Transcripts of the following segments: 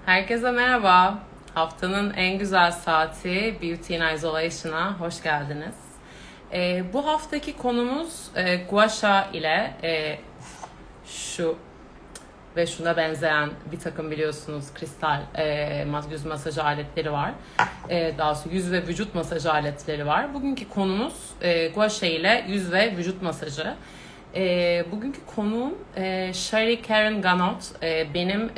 Herkese merhaba. Haftanın en güzel saati Beauty in Isolation'a hoş geldiniz. Bu haftaki konumuz gua sha ile şu ve şuna benzeyen bir takım biliyorsunuz kristal yüz masaj aletleri var. Daha sonra yüz ve vücut masaj aletleri var. Bugünkü konumuz gua sha ile yüz ve vücut masajı. Bugünkü konuğum Sharee Keren Ganot. Benim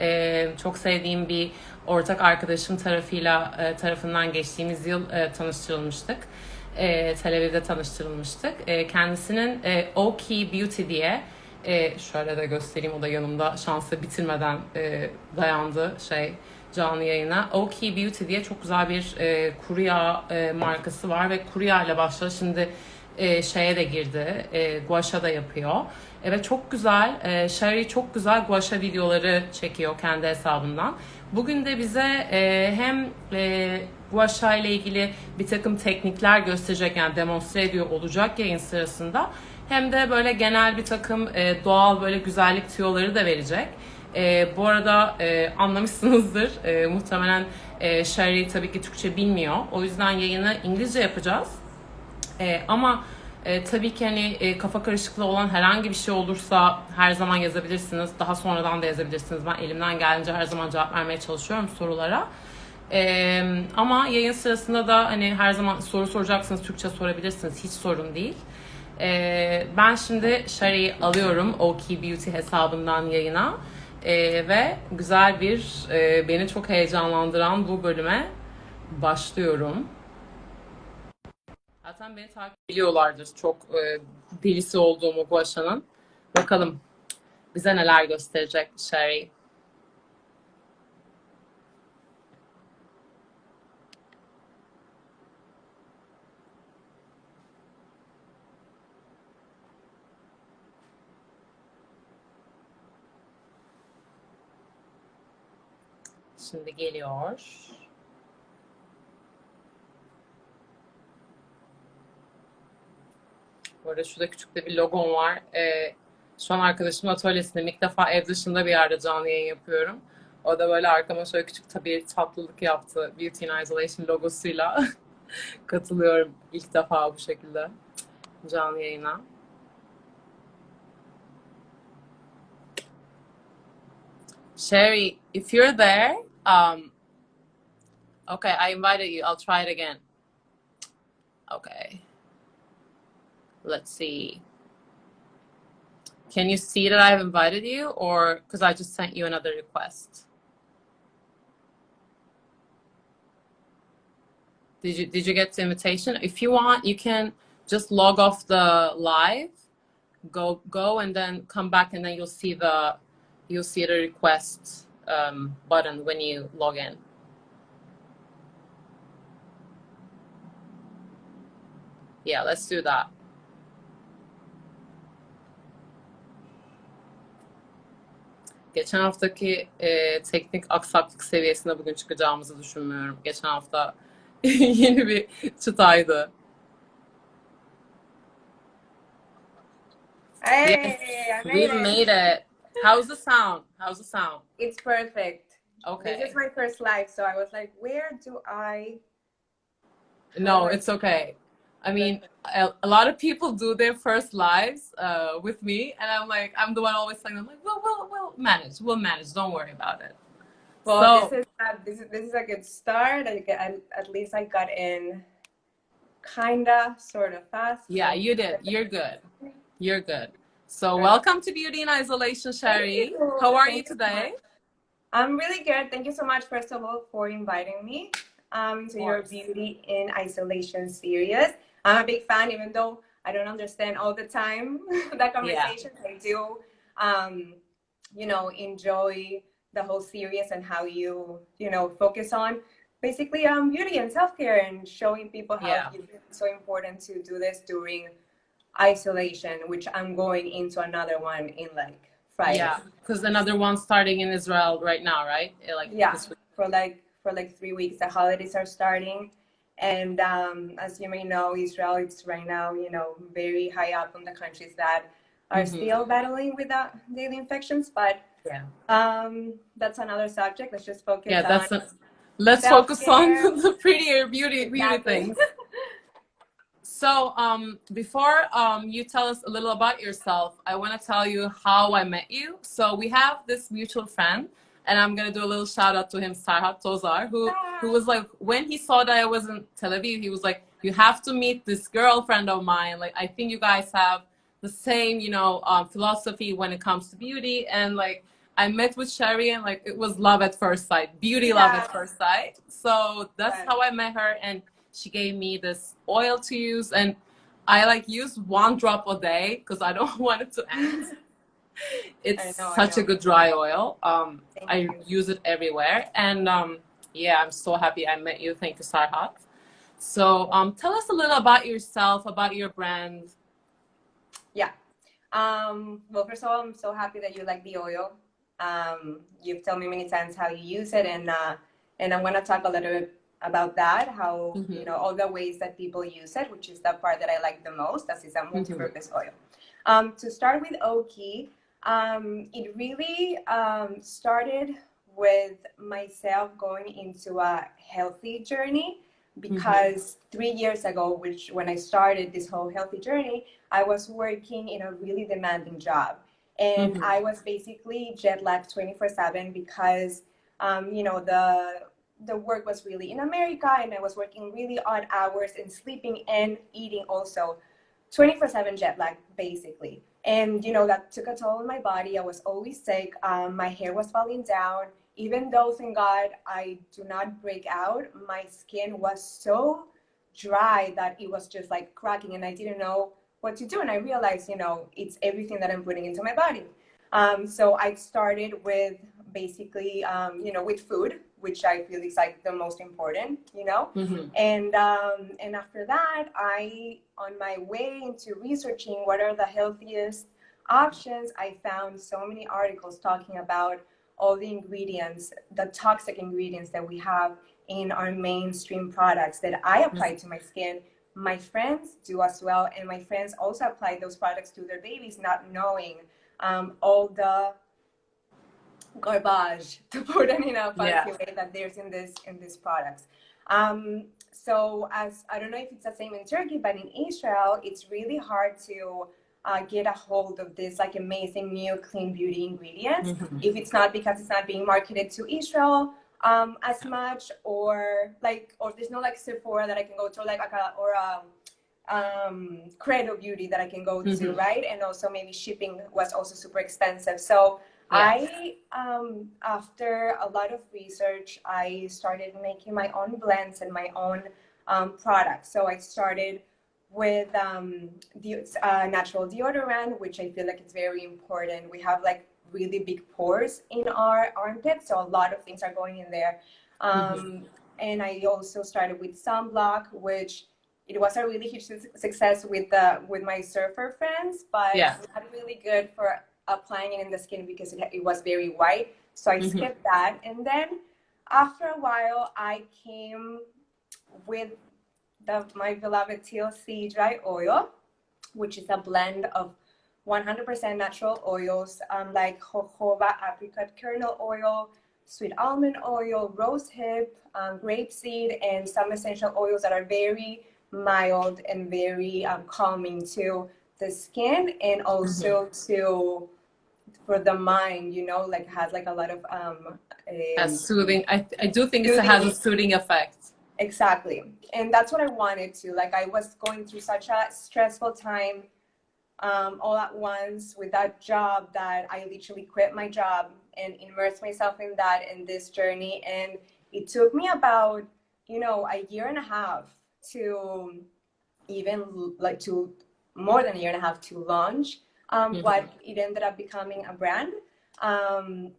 çok sevdiğim bir ortak arkadaşım tarafından geçtiğimiz yıl tanıştırılmıştık. Tel Aviv'de tanıştırılmıştık. Kendisinin Oakei Beauty diye şöyle de göstereyim, o da yanımda şansı bitirmeden dayandı canlı yayına. Oakei Beauty diye çok güzel bir kuru yağ markası var ve kuru yağ ile başladı. Şimdi şeye de girdi. Gua sha da yapıyor. Ve çok güzel. Sharee çok güzel gua sha videoları çekiyor kendi hesabından. Bugün de bize hem gua sha ile ilgili bir takım teknikler gösterecek, yani demonstre ediyor olacak yayın sırasında. Hem de böyle genel bir takım doğal böyle güzellik tüyoları da verecek. Bu arada anlamışsınızdır. Muhtemelen Sharee tabii ki Türkçe bilmiyor. O yüzden yayını İngilizce yapacağız. Ama tabii ki hani kafa karışıklığı olan herhangi bir şey olursa her zaman yazabilirsiniz. Daha sonradan da yazabilirsiniz. Ben elimden geldiğince her zaman cevap vermeye çalışıyorum sorulara. Ama yayın sırasında da hani her zaman soru soracaksınız, Türkçe sorabilirsiniz. Hiç sorun değil. Ben şimdi Sharee'yi alıyorum Oakei Beauty hesabından yayına. Ve güzel bir, beni çok heyecanlandıran bu bölüme başlıyorum. Zaten beni takip ediyorlardır. Çok delisi olduğumu gua sha'nın. Bakalım bize neler gösterecek Sharee. Şimdi geliyor. Bu arada şurada küçük de bir logom var. Şu an arkadaşımın atölyesindeyim. İlk defa ev dışında bir yerde canlı yayın yapıyorum. O da böyle arkama şöyle küçük tabii tatlılık yaptı. Beauty in Isolation logosuyla katılıyorum ilk defa bu şekilde canlı yayına. Sharee, if you're there, okay, I invited you. I'll try it again. Okay. Let's see. Can you see that I've invited you, or because I just sent you another request? Did you get the invitation? If you want, you can just log off the live, go and then come back, and then you'll see the request button when you log in. Yeah, let's do that. Geçen haftaki teknik aksaklık seviyesine bugün çıkacağımızı düşünmüyorum. Geçen hafta yeni bir çıtaydı. Hey, Yes, I we made it. made it. How's the sound? How's the sound? It's perfect. Okay. This is my first live, so I was like, where do I? No, it's okay. I mean, a lot of people do their first lives with me, and I'm like, I'm the one always saying, I'm like, we'll manage. We'll manage. Don't worry about it. Well, So, this is a good start. At least I got in kinda, sort of fast. yeah, So you did. You're good. You're good. So, Good. welcome to Beauty in Isolation, Sharee. you. How are Thank you you so today? much. I'm really good. Thank you so much, first of all, for inviting me to your course. Beauty in Isolation series. I'm a big fan, even though I don't understand all the time the conversations. I do, enjoy the whole series and how you focus on basically beauty and self-care and showing people how it's so important to do this during isolation, which I'm going into another one in like Friday. Yeah, because another one's starting in Israel right now, right? Like this week. for like 3 weeks. The holidays are starting, and as you may know, Israel is right now very high up on the countries that are still battling with the daily infections. But Yeah. That's another subject. Let's just focus Yeah, on let's focus on self-care. the prettier beauty things. So before you tell us a little about yourself, I want to tell you how I met you. So we have this mutual friend, and I'm gonna do a little shout out to him, Sarhat Tozar, who was like, when he saw that I was in Tel Aviv, he was like, you have to meet this girlfriend of mine. Like, I think you guys have the same, philosophy when it comes to beauty. And like, I met with Sharee, and like, it was love at first sight, beauty love at first sight. So that's how I met her, and she gave me this oil to use, and I like use 1 drop a day because I don't want it to end. It's such a good dry oil. I use it everywhere, and yeah, I'm so happy I met you. Thank you, Sarhat. So tell us a little about yourself, about your brand. Yeah. Well, first of all, I'm so happy that you like the oil. You've told me many times how you use it, and I'm going to talk a little bit about that, how, all the ways that people use it, which is the part that I like the most, as it's a multi-purpose oil. To start with Oakei, it really started with myself going into a healthy journey, because 3 years ago, when I started this whole healthy journey, I was working in a really demanding job. And I was basically jet lagged 24/7 because, the work was really in America, and I was working really odd hours and sleeping and eating also 24/7 jet lag, basically. And, that took a toll on my body. I was always sick. My hair was falling down. Even though, thank God, I do not break out, my skin was so dry that it was just like cracking, and I didn't know what to do. And I realized, it's everything that I'm putting into my body. So I started with basically, with food, which I feel is like the most important, and after that, on my way into researching what are the healthiest options, I found so many articles talking about all the ingredients, the toxic ingredients that we have in our mainstream products that I apply to my skin. My friends do as well, and my friends also apply those products to their babies, not knowing all the garbage, to put it in a fancy way, that there's in these products. So as I don't know if it's the same in Turkey, but in Israel, it's really hard to get a hold of this like amazing new clean beauty ingredients if it's not because it's not being marketed to Israel as much, or there's no like Sephora that I can go to, like Credo Beauty that I can go to, right? And also maybe shipping was also super expensive. So I, after a lot of research, I started making my own blends and my own products. So I started with natural deodorant, which I feel like it's very important. We have like really big pores in our armpits, so a lot of things are going in there. And I also started with sunblock, which it was a really huge success with my surfer friends, but not really good for applying it in the skin because it was very white. So I skipped that. And then after a while, I came with my beloved TLC dry oil, which is a blend of 100% natural oils, like jojoba apricot kernel oil, sweet almond oil, rose hip, grapeseed, and some essential oils that are very mild and very calming to the skin, and also for the mind, like has like a lot of soothing. I do think it has a soothing effect. Exactly. And that's what I wanted to. Like, I was going through such a stressful time all at once with that job that I literally quit my job and immersed myself in this journey. And it took me about, a year and a half to more than a year and a half to launch what it ended up becoming a brand. The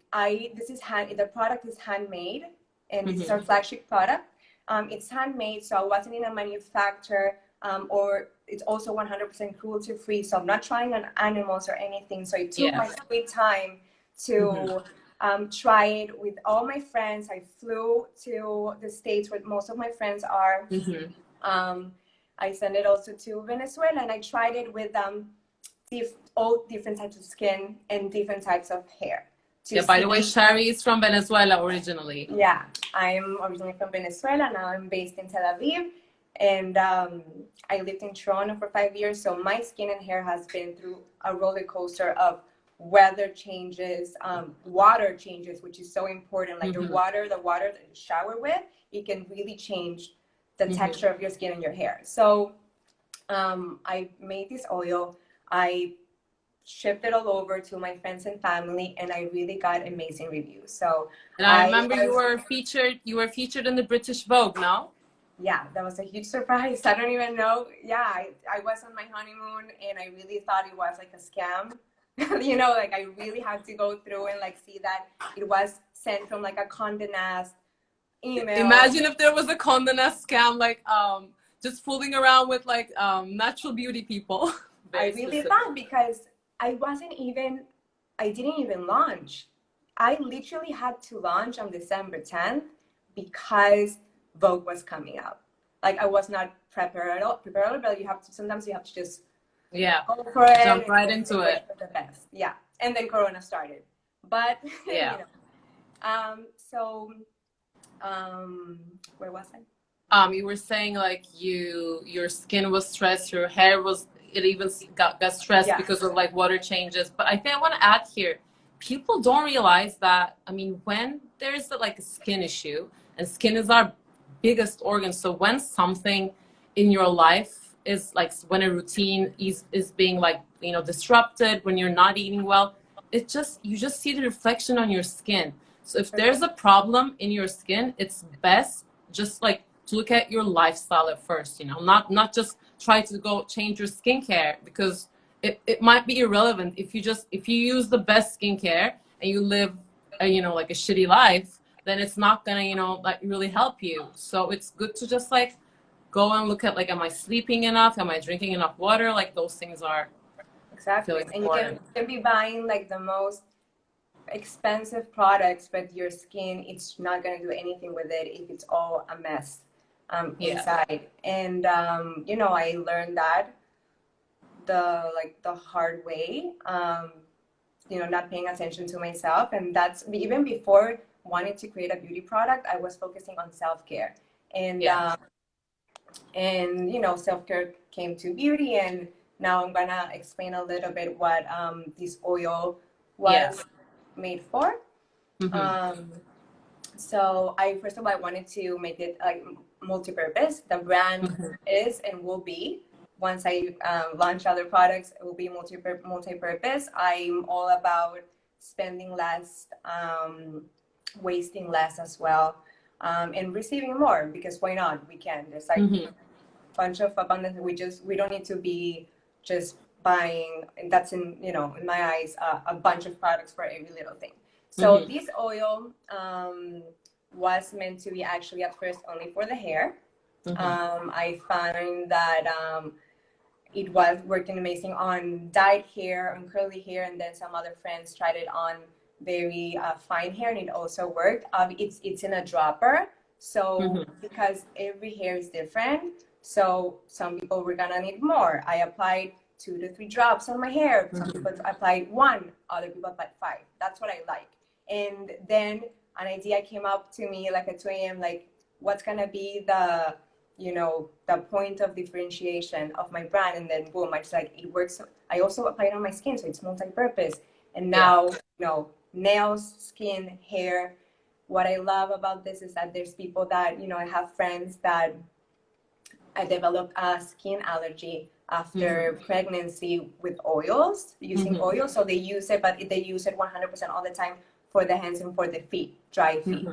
product is handmade, and this is our flagship product. It's handmade, so I wasn't in a manufacturer, or it's also 100% cruelty free. So I'm not trying on animals or anything. So I took my sweet time to try it with all my friends. I flew to the States where most of my friends are. I sent it also to Venezuela, and I tried it with all different types of skin and different types of hair Yeah, by the way, Sharee is from Venezuela originally. Yeah, I'm originally from Venezuela. Now I'm based in Tel Aviv. And I lived in Toronto for 5 years. So my skin and hair has been through a roller coaster of weather changes, water changes, which is so important. Like the water that you shower with, it can really change the texture of your skin and your hair. So I made this oil. I shipped it all over to my friends and family, and I really got amazing reviews. So, and I remember you were featured in the British Vogue, no? Yeah, that was a huge surprise. I don't even know. Yeah, I was on my honeymoon, and I really thought it was like a scam. You know, like I really had to go through and like see that it was sent from like a Condé Nast email. Imagine if there was a Condé Nast scam, like just fooling around with like natural beauty people. I really thought, because I didn't even launch. I literally had to launch on December 10th because Vogue was coming out. Like I was not prepared, but sometimes you have to just go for it, jump right into it. For the best. Yeah, and then Corona started. But yeah, where was I? You were saying like your skin was stressed, your hair was, it even got stressed because of like water changes. But I think I want to add here, people don't realize that, I mean, when there's like a skin issue, and skin is our biggest organ, so when something in your life is like, when a routine is being like, you know, disrupted, when you're not eating well, you just see the reflection on your skin. So if there's a problem in your skin, it's best just like to look at your lifestyle at first, you know, not just try to go change your skincare, because it might be irrelevant if you use the best skincare and you live you know, like a shitty life, then it's not gonna, you know, like really help you. So it's good to just like go and look at like, am I sleeping enough, am I drinking enough water? Like those things are exactly. And you can be buying like the most expensive products, but your skin, it's not going to do anything with it if it's all a mess inside. And you know, I learned that the hard way, you know, not paying attention to myself. And that's even before wanting to create a beauty product, I was focusing on self-care. And and you know, self-care came to beauty, and now I'm gonna explain a little bit what this oil was made for. So first of all, I wanted to make it like multi-purpose. The brand is and will be, once I launch other products, it will be multi-purpose. I'm all about spending less, wasting less as well, and receiving more, because why not? We can. There's like a bunch of abundance. We don't need to be just buying, and that's in, you know, in my eyes, a bunch of products for every little thing. So this oil was meant to be actually at first only for the hair. I found that it was working amazing on dyed hair, on curly hair, and then some other friends tried it on very fine hair, and it also worked. It's in a dropper, so because every hair is different, so some people were gonna need more. I applied 2 to 3 drops on my hair. Some people applied 1, other people applied 5. That's what I like. And then an idea came up to me like at 2 a.m. like, what's gonna be the, you know, the point of differentiation of my brand? And then boom, I just like, it works. I also apply it on my skin, so it's multi-purpose. And now, you know, nails, skin, hair. What I love about this is that there's people that, you know, I have friends that I developed a skin allergy after pregnancy with oils, using oils. So they use it, but they use it 100% all the time for the hands and for the feet, dry feet.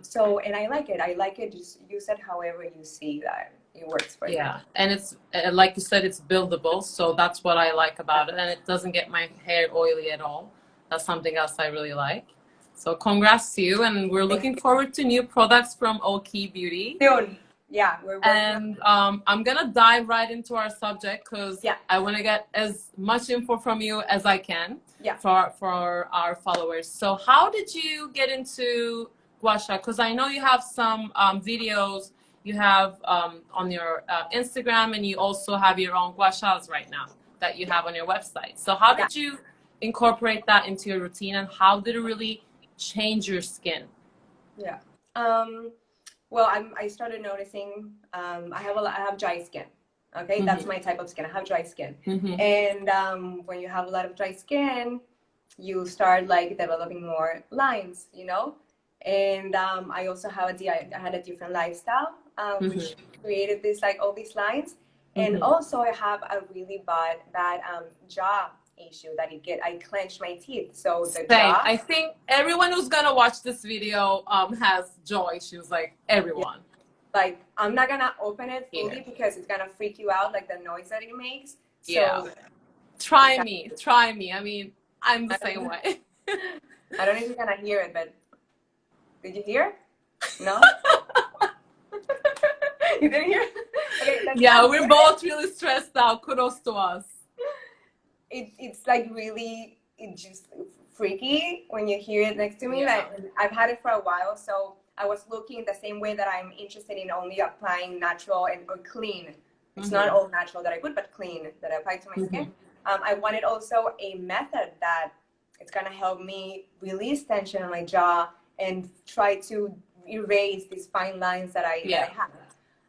So, and I like it. I like it. Just use it however you see that it works for you. Yeah, and it's like you said, it's buildable. So that's what I like about it, and it doesn't get my hair oily at all. That's something else I really like. So congrats to you, and we're looking forward to new products from Oakei Beauty. Soon. Yeah, we're working. And I'm gonna dive right into our subject, because I want to get as much info from you as I can for our followers. So how did you get into gua sha? Because I know you have some videos you have on your Instagram, and you also have your own gua shas right now that you have on your website. So how did you incorporate that into your routine, and how did it really change your skin? Yeah. Well, I started noticing I have dry skin. Okay, that's my type of skin. I have dry skin, and when you have a lot of dry skin, you start like developing more lines, you know. And I also have I had a different lifestyle, which created this like all these lines. And also I have a really bad jaw issue that I clench my teeth. So the jaw. I think everyone who's gonna watch this video has jaw issues, like everyone. Yeah. Like I'm not gonna open it fully because it's gonna freak you out, like the noise that it makes. So yeah. Try me. I mean, I'm the same way. I don't know if you're gonna hear it, but did you hear? No? You didn't hear? Okay, yeah, we're both really stressed out. Kudos to us. It's like really, it's just freaky when you hear it next to me. Like, I've had it for a while, so I was looking the same way that I'm interested in only applying natural or clean. It's not all natural that I put, but clean that I apply to my skin. I wanted also a method that it's gonna help me release tension on my jaw and try to erase these fine lines that I have.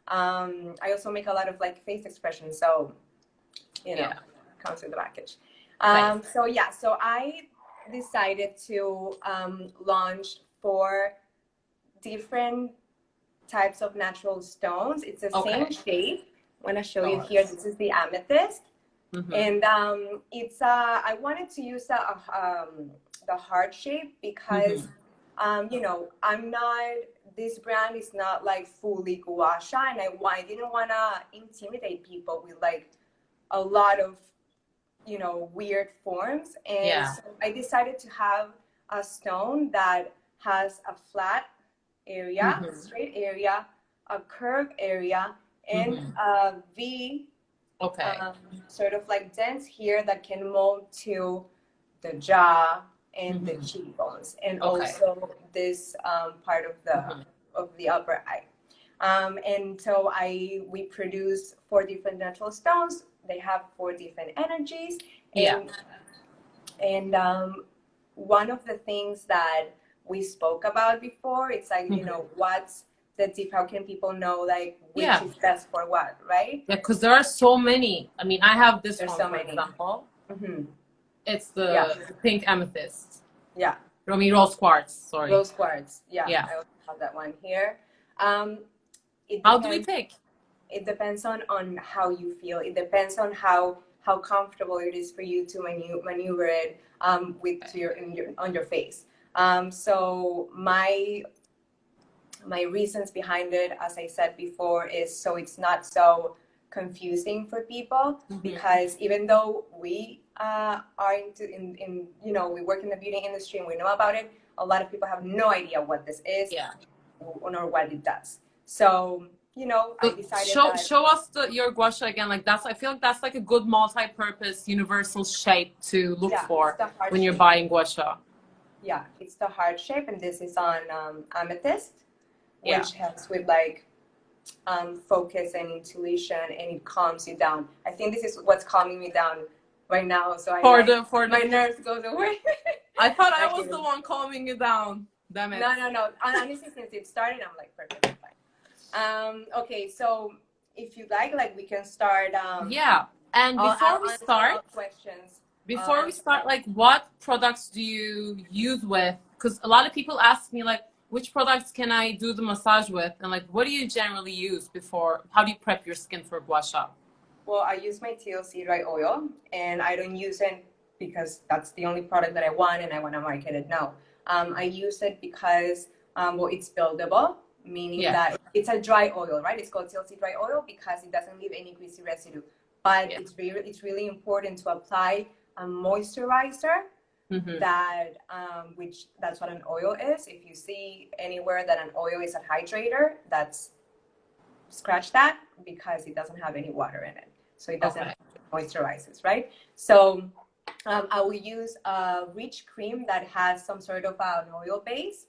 I also make a lot of like face expressions, so you know, comes with the package. So yeah, so I decided to launch 4 different types of natural stones. It's the same shape. I'm gonna show you here. This is the amethyst, and it's I wanted to use the heart shape because you know, this brand is not like fully gua sha, and I didn't want to intimidate people with like a lot of, you know, weird forms. And so I decided to have a stone that has a flat area, straight area, a curved area, and a V sort of like dents here that can mold to the jaw and the cheekbones, and also this part of the upper eye. And so we produce 4 different natural stones. They have 4 different energies. And one of the things that we spoke about before, it's like, you know, what's the how can people know like which is best for what, right? Yeah, because there are so many. I mean, I have this one, for example. It's the pink amethyst. Yeah. I mean, rose quartz, sorry. Rose quartz, I also have that one here. How do we pick? It depends on how you feel. It depends on how comfortable it is for you to maneuver it on your face. So my reasons behind it, as I said before, is so it's not so confusing for people, because even though we are in you know, we work in the beauty industry and we know about it, a lot of people have no idea what this is or what it does. So, you know, I decided show us your gua sha again. Like I feel like that's like a good multi-purpose universal shape to look for when you're buying gua sha. Yeah, it's the heart shape, and this is on amethyst, which helps with like focus and intuition, and it calms you down. I think this is what's calming me down right now. So my nerves goes away. I thought I was the one calming you down. Damn it. No. Honestly, since it started, I'm like perfectly fine. Okay, so if you like we can start. And before we start, like, what products do you use with? Because a lot of people ask me, like, which products can I do the massage with? And, like, what do you generally use before? How do you prep your skin for gua sha? Well, I use my TLC dry oil, and I don't use it because that's the only product that I want and I want to market it now. I use it because, well, it's buildable, meaning that it's a dry oil, right? It's called TLC dry oil because it doesn't leave any greasy residue. But it's really important to apply a moisturizer that that's what an oil is. If you see anywhere that an oil is a hydrator, scratch that, because it doesn't have any water in it, so it doesn't moisturizes, right? So I will use a rich cream that has some sort of an oil base,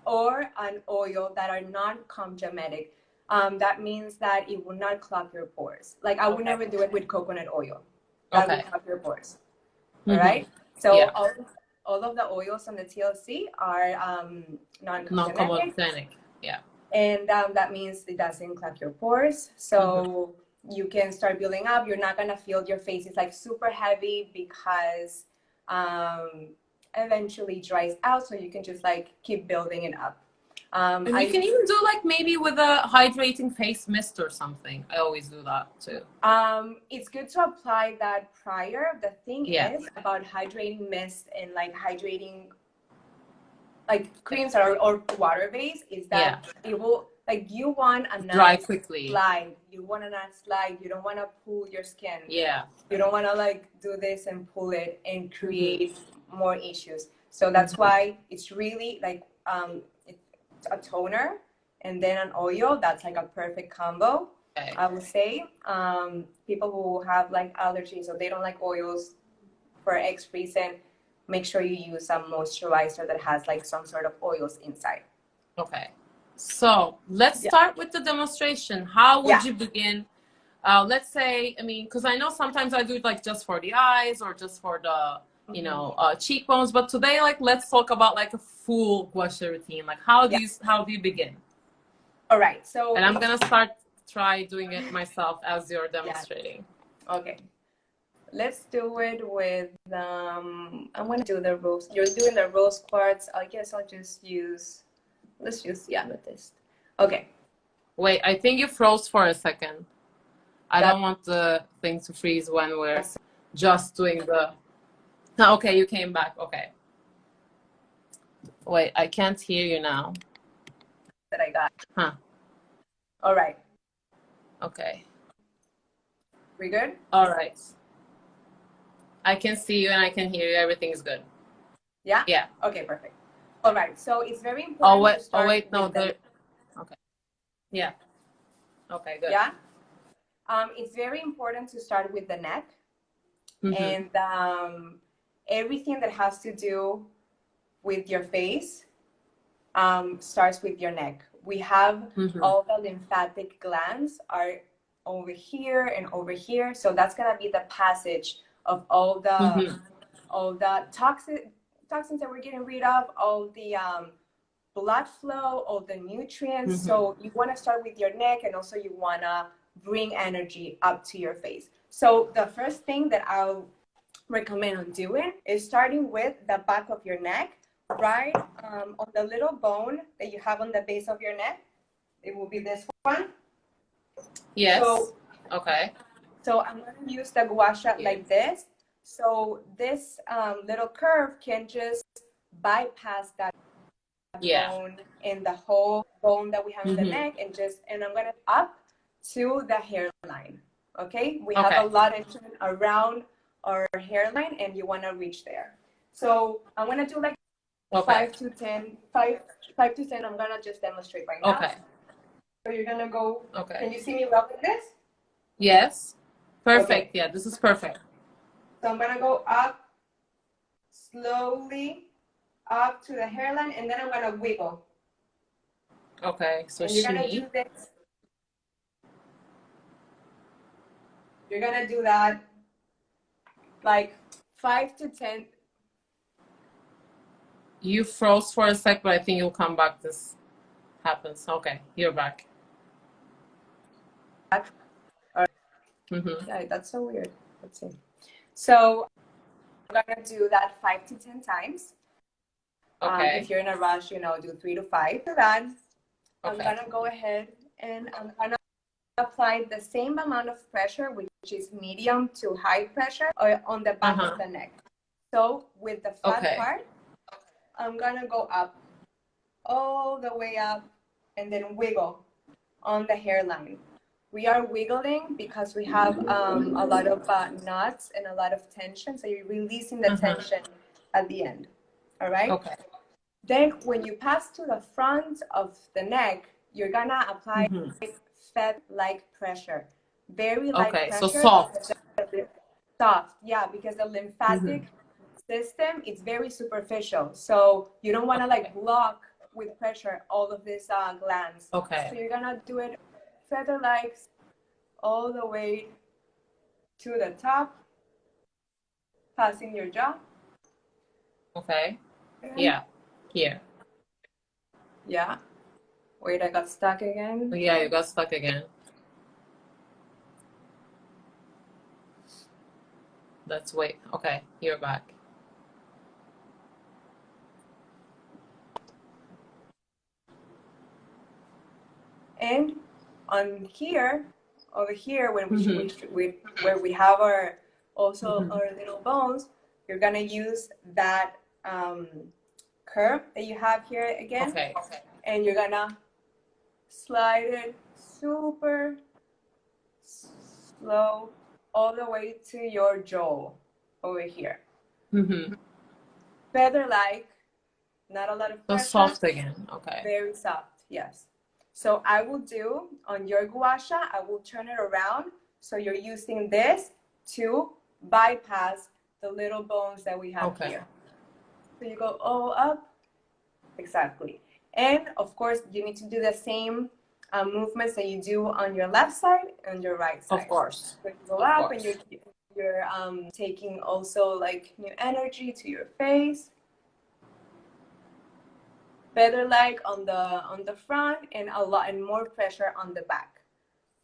or an oil that are non-comedogenic. That means that it will not clog your pores. Like I would never do it with coconut oil. That will clog your pores. all right? So Yeah. all of the oils on the TLC are non-comedogenic. Yeah. And that means it doesn't clog your pores. So you can start building up. You're not gonna feel your face is like super heavy because eventually dries out. So you can just like keep building it up. And you can even do like maybe with a hydrating face mist or something. I always do that too. It's good to apply that prior. The thing is about hydrating mist and like hydrating like creams or water base is that it will like you want a nice dry quickly slide. You want a nice slide. You don't want to pull your skin. Yeah. You don't want to like do this and pull it and create more issues. So that's why it's really like it's a toner and then an oil. That's like a perfect combo. Okay. I would say people who have like allergies or they don't like oils for X reason, make sure you use a moisturizer that has like some sort of oils inside. Okay. So let's start with the demonstration. How would you begin? Let's say, I mean, because I know sometimes I do it like just for the eyes or just for the, you know, cheekbones. But today, like, let's talk about like a full gua sha routine. Like, how do you begin? All right. So, and I'm gonna try doing it myself as you're demonstrating. Okay. Let's do it with, I'm going to do the rose. You're doing the rose quartz. I guess I'll just use, let's use the amethyst. Okay. Wait, I think you froze for a second. I don't want the thing to freeze when we're just doing the, okay, you came back. Okay. Wait, I can't hear you now. That I got. Huh. All right. Okay. We good? All right. I can see you and I can hear you. Everything's good. Yeah? Yeah. Okay, perfect. All right. So it's very important to start no. Okay. Yeah. Okay, good. Yeah? It's very important to start with the neck. And everything that has to do with your face starts with your neck. We have all the lymphatic glands are over here and over here. So that's going to be the passage of all the toxins that we're getting rid of, all the blood flow, all the nutrients. So you want to start with your neck, and also you want to bring energy up to your face. So the first thing that I'll recommend on doing is starting with the back of your neck, right on the little bone that you have on the base of your neck. It will be this one. Yes. Okay. So I'm going to use the gua sha like this. So this little curve can just bypass that bone and the whole bone that we have in the neck, and I'm going to up to the hairline. Okay? We have a lot of tension around our hairline, and you want to reach there. So I'm going to do like 5 to 10. I'm going to just demonstrate right now. Okay. So you're going to go. Okay. Can you see me well with this? Yes. Perfect. Okay. Yeah, this is perfect. So I'm going to go up, slowly up to the hairline, and then I'm going to wiggle. Okay, so you're going to do this. You're going to do that like 5 to 10. You froze for a sec, but I think you'll come back. This happens. Okay, you're back. All right. Yeah, that's so weird. Let's see. So I'm going to do that 5 to 10 times. Okay. If you're in a rush, you know, do 3 to 5. For that, I'm going to go ahead and I'm going to apply the same amount of pressure, which is medium to high pressure, on the back of the neck. So with the flat part, I'm going to go up, all the way up, and then wiggle on the hairline. We are wiggling because we have a lot of knots and a lot of tension. So you're releasing the tension at the end. All right? Okay. Then when you pass to the front of the neck, you're going to apply fed-like pressure. Very light pressure. So soft. Soft, yeah, because the lymphatic system is very superficial. So you don't want to like block with pressure all of these glands. Okay. So you're going to do it feather-like all the way to the top. passing your jaw. Okay. Yeah. Here. Yeah. Wait, I got stuck again. Yeah, you got stuck again. Let's wait. Okay, you're back. And on here, over here, when where we have our our little bones, you're gonna use that curve that you have here again. Okay. And you're gonna slide it super slow all the way to your jaw over here. Feather-like, not a lot of pressure. So soft again. Okay. Very soft, yes. So I will do on your gua sha, I will turn it around. So you're using this to bypass the little bones that we have here. So you go all up. Exactly. And of course, you need to do the same movements that you do on your left side and your right side. Of course. So you go up and you're taking also like new energy to your face. Feather-like on the front and a lot and more pressure on the back.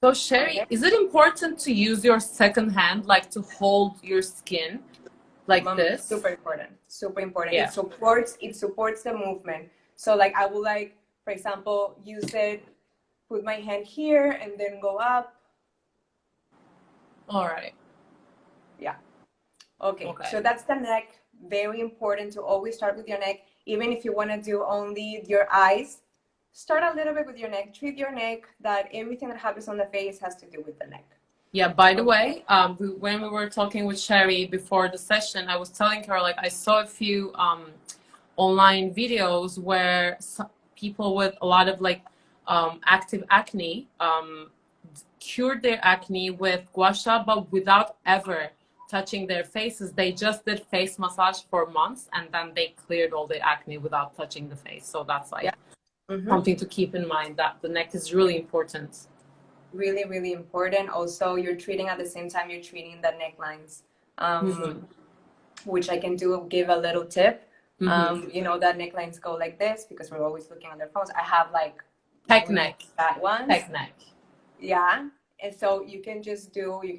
So Sharee, is it important to use your second hand, like to hold your skin like this? Super important. Super important. Yeah. It supports the movement. So like I would like, for example, use it, put my hand here and then go up. All right. Yeah. Okay. So that's the neck. Very important to always start with your neck. Even if you want to do only your eyes, start a little bit with your neck. Treat your neck that everything that happens on the face has to do with the neck. Yeah, by the way, when we were talking with Sharee before the session, I was telling her, like, I saw a few online videos where people with a lot of like active acne cured their acne with gua sha, but without ever touching their faces. They just did face massage for months and then they cleared all the acne without touching the face. So that's like something to keep in mind, that the neck is really important. Really, really important. Also, you're treating at the same time you're treating the necklines, which I can give a little tip. You know that necklines go like this because we're always looking on their phones. I have like pec neck, that one. Pec neck. Yeah, and so you can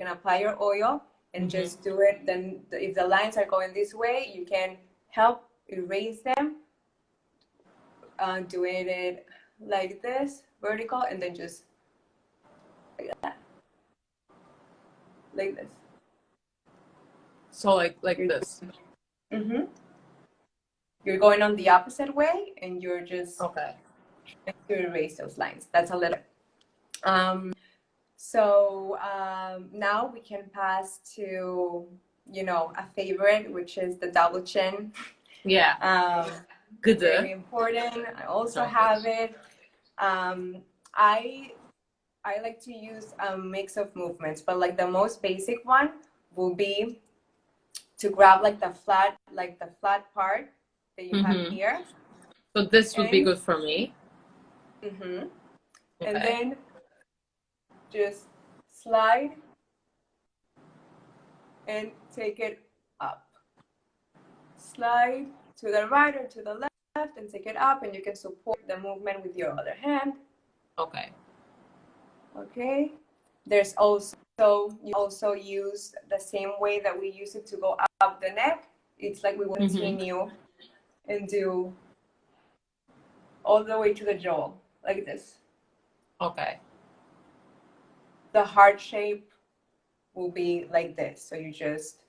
apply your oil and just do it. Then if the lines are going this way, you can help erase them. Doing it like this, vertical, and then just like that, like this. So like this. You're going on the opposite way, and you're just trying to erase those lines. That's a little. So now we can pass to a favorite, which is the double chin. Yeah. Good. Very important. I also have it. I like to use a mix of movements, but like the most basic one will be to grab like the flat part that you have here. So this would be good for me. And then just slide and take it up. Slide to the right or to the left and take it up, and you can support the movement with your other hand. Okay. There's also, you also use the same way that we use it to go up the neck. It's like we will continue and do all the way to the jaw, like this. The heart shape will be like this. So you're just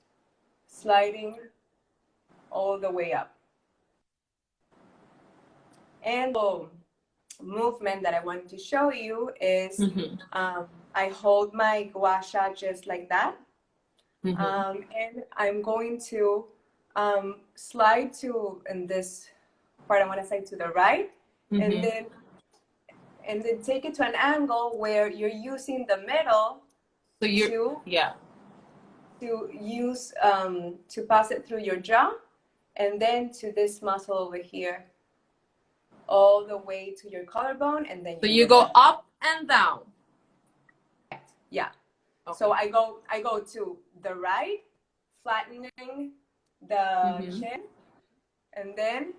sliding all the way up. And the movement that I wanted to show you is I hold my gua sha just like that. And I'm going to slide in this part, I want to say to the right, and then take it to an angle where you're using the middle to pass it through your jaw, and then to this muscle over here, all the way to your collarbone, and then you go up and down. Yeah. So I go to the right, flattening the chin, and then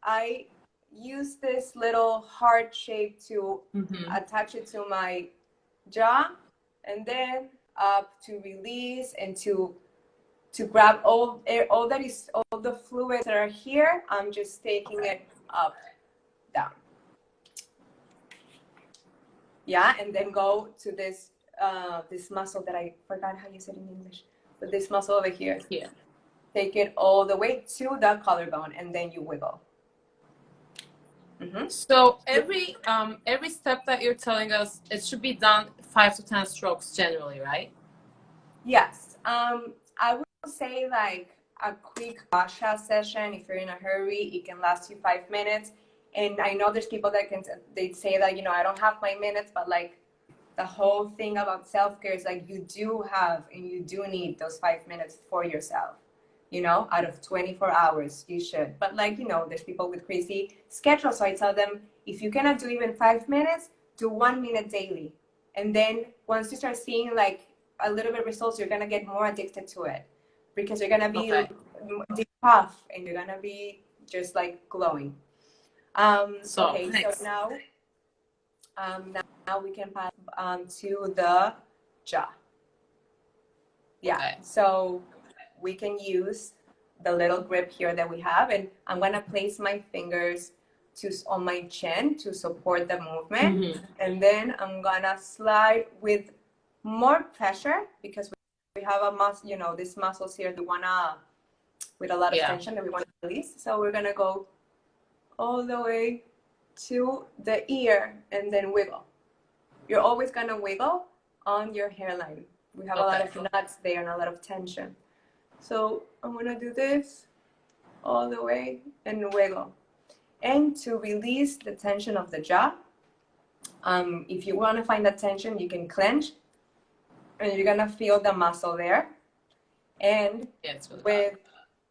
I use this little heart shape to attach it to my jaw, and then up to release and to grab all the fluids that are here. I'm just taking it up, down. Yeah, and then go to this this muscle that I forgot how you said in English, but this muscle over here. Yeah. Take it all the way to the collarbone, and then you wiggle. So every step that you're telling us, it should be done 5 to 10 strokes generally, right? Yes. I would say like a quick gua sha session. If you're in a hurry, it can last you 5 minutes. And I know there's people that they say that, you know, I don't have my minutes, but like the whole thing about self-care is like you do have and you do need those 5 minutes for yourself. You know, out of 24 hours, you should. But like, you know, there's people with crazy schedules. So I tell them, if you cannot do even 5 minutes, do 1 minute daily. And then once you start seeing like a little bit of results, you're going to get more addicted to it because you're going to be puff and you're going to be just like glowing. So now we can pass to the jaw. Yeah. Okay. So we can use the little grip here that we have, and I'm gonna place my fingers on my chin to support the movement, and then I'm gonna slide with more pressure because we have a muscle, you know, these muscles here that wanna, with a lot of tension that we want to release. So we're gonna go all the way to the ear and then wiggle. You're always gonna wiggle on your hairline. We have a lot of knots there and a lot of tension. So I'm gonna do this all the way and wiggle. And to release the tension of the jaw, if you wanna find that tension, you can clench and you're gonna feel the muscle there. And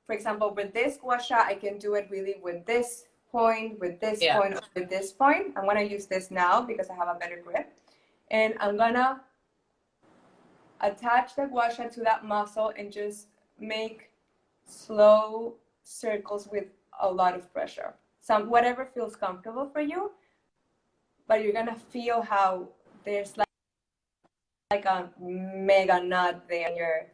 for example, with this gua sha, I can do it really with this point, with this point, with this point. I'm gonna use this now because I have a better grip. And I'm gonna attach the gua sha to that muscle and just make slow circles with a lot of pressure. Whatever feels comfortable for you, but you're gonna feel how there's like a mega knot there in your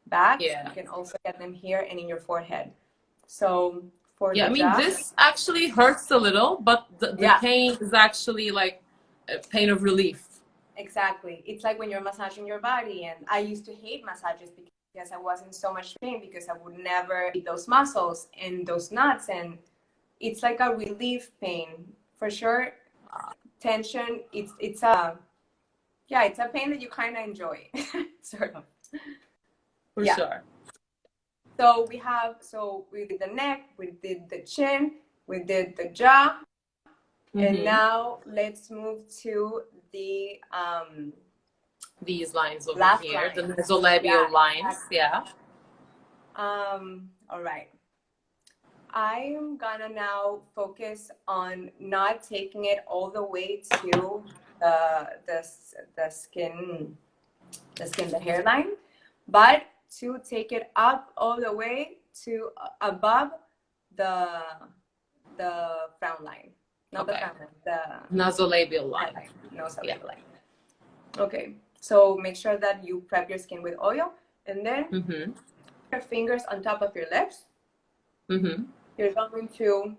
back. You can also get them here and in your forehead. So for the jaw, this actually hurts a little, but the pain is actually like a pain of relief. Exactly. It's like when you're massaging your body, and I used to hate massages because I was in so much pain because I would never eat those muscles and those knots, and it's like a relief pain for sure. Tension, it's a pain that you kind of enjoy, sort of. For sure. So we did the neck, we did the chin, we did the jaw, and now let's move to the these lines over here, the nasolabial lines. All right. I'm gonna now focus on not taking it all the way to the skin, the hairline, but to take it up all the way to above the frown line. Not the frown line, the nasolabial line. Nasolabial line. Okay, so make sure that you prep your skin with oil, and then your fingers on top of your lips. You're going to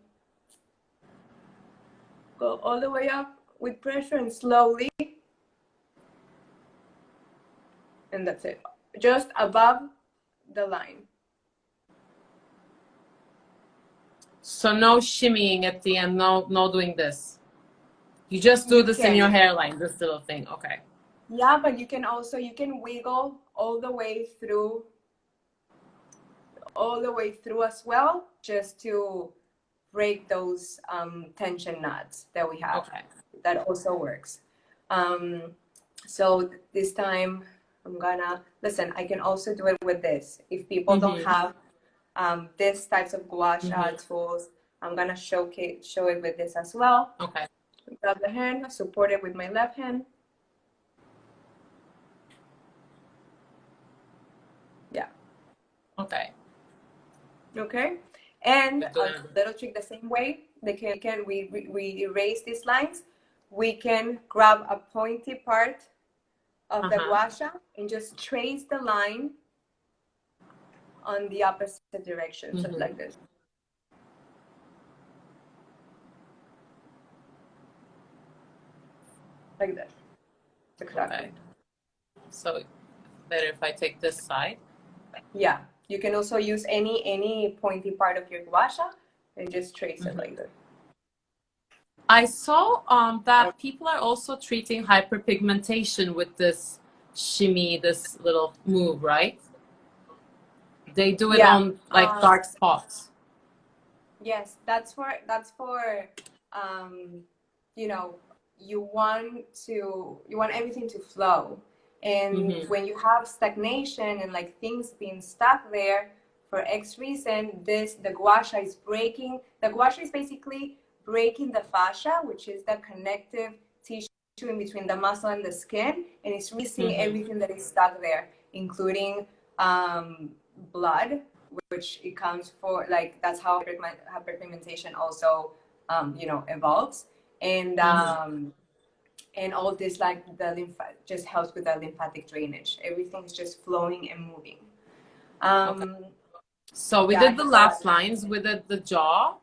go all the way up with pressure and slowly, and that's it. Just above the line. So no shimmying at the end, no doing this. You just do this in your hairline, this little thing. Okay. Yeah, but you can wiggle all the way through as well, just to break those tension knots that we have. Okay. That also works. So this time I'm gonna listen. I can also do it with this. If people don't have this types of gua sha tools, I'm gonna show it with this as well. Okay. Grab the hand, support it with my left hand. Yeah. Okay. Okay. And Good. a little trick the same way, we erase these lines. We can grab a pointy part of the gua sha and just trace the line on the opposite direction, so like this. Like this. Exactly. Okay. So better if I take this side. Yeah. You can also use any pointy part of your gua sha and just trace it like this. I saw that people are also treating hyperpigmentation with this shimmy, this little move, right? They do it on like dark spots. Yes, that's for you know, you want everything to flow. And when you have stagnation and like things being stuck there for X reason, the gua sha is breaking. The gua sha is basically breaking the fascia, which is the connective tissue in between the muscle and the skin, and it's releasing everything that is stuck there, including blood, which it comes for, like, that's how hyperpigmentation also evolves. And all this, like, the lymph just helps with the lymphatic drainage. Everything's just flowing and moving. So we did the last lines, we did the jaw,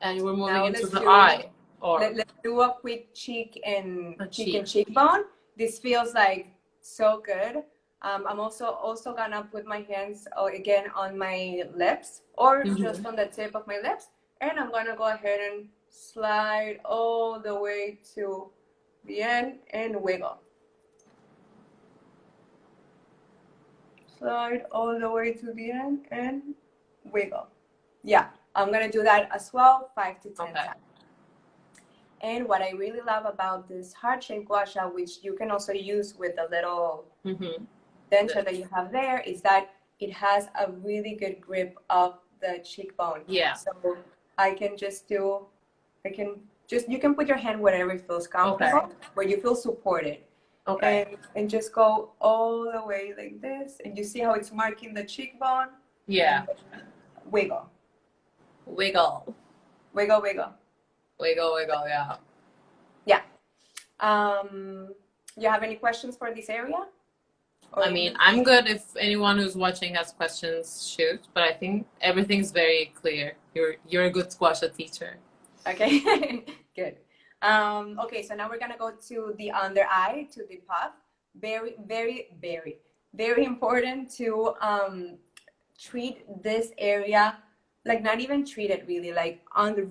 and we're moving into the eye. Let's do a quick cheek and cheekbone. This feels like so good. I'm also gonna put my hands again on my lips, or just on the tip of my lips, and I'm gonna go ahead and slide all the way to the end and wiggle. Slide all the way to the end and wiggle. Yeah, I'm gonna do that as well, 5 to 10 times. And what I really love about this heart-shaped gua sha, which you can also use with the little denture that you have there, is that it has a really good grip of the cheekbone. Yeah. So you can put your hand wherever it feels comfortable, where you feel supported. Okay. And just go all the way like this, and you see how it's marking the cheekbone? Yeah. Wiggle. Wiggle. Wiggle, wiggle. Wiggle, wiggle, yeah. Yeah. You have any questions for this area? I mean, I'm good. If anyone who's watching has questions, shoot. But I think everything's very clear. You're a good gua sha teacher. Okay, good. Okay, so now we're gonna go to the under eye, to the puff. Very, very, very, very important to treat this area, like not even treat it really, like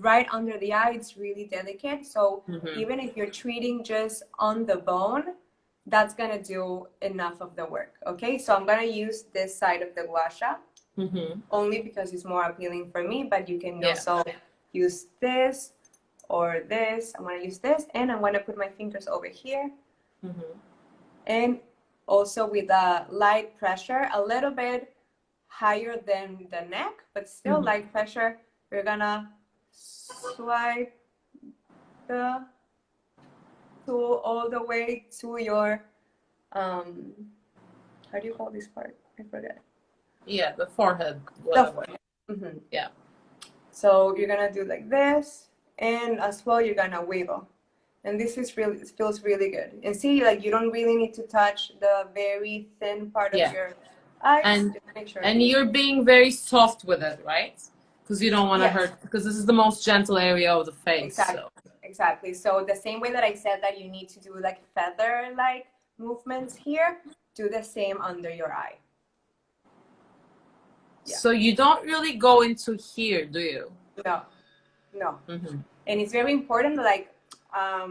right under the eye. It's really delicate. So even if you're treating just on the bone, that's gonna do enough of the work. Okay, so I'm gonna use this side of the gua sha only because it's more appealing for me, but you can also use this or this. I'm gonna use this, and I'm gonna put my fingers over here, and also with a light pressure, a little bit higher than the neck, but still light pressure. We're gonna swipe the tool all the way to your how do you call this part? I forget. Yeah, the forehead. The forehead. Yeah. So you're gonna do like this, and as well you're gonna wiggle, and this is really, it feels really good. And see, like, you don't really need to touch the very thin part of your eyes. And make sure you're being very soft with it, right? Because you don't want to hurt. Because this is the most gentle area of the face. Exactly. So. Exactly. So the same way that I said that you need to do like feather-like movements here, do the same under your eye. Yeah. So you don't really go into here, do you? No, no. And it's very important, like, I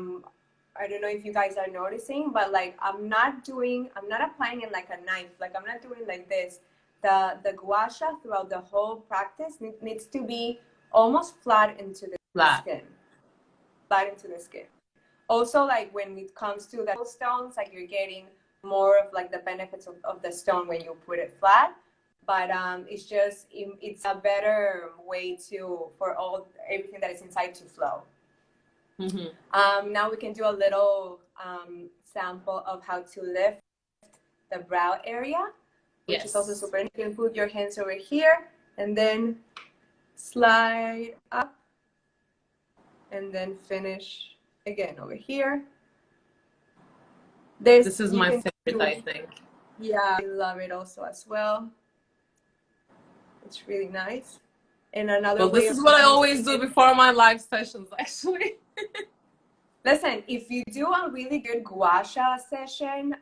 don't know if you guys are noticing, but like I'm not applying it like a knife. Like, I'm not doing like this. The gua sha throughout the whole practice needs to be almost flat into the skin. Flat into the skin. Also, like, when it comes to the stones, like, you're getting more of like the benefits of the stone when you put it flat. But it's a better way for everything that is inside to flow. Now we can do a little sample of how to lift the brow area. which is also super. You can put your hands over here and then slide up and then finish again over here. This is my favorite, I think. Yeah, I love it also as well. It's really nice. And another way, this is what I always do before my live sessions, actually. Listen, if you do a really good gua sha session,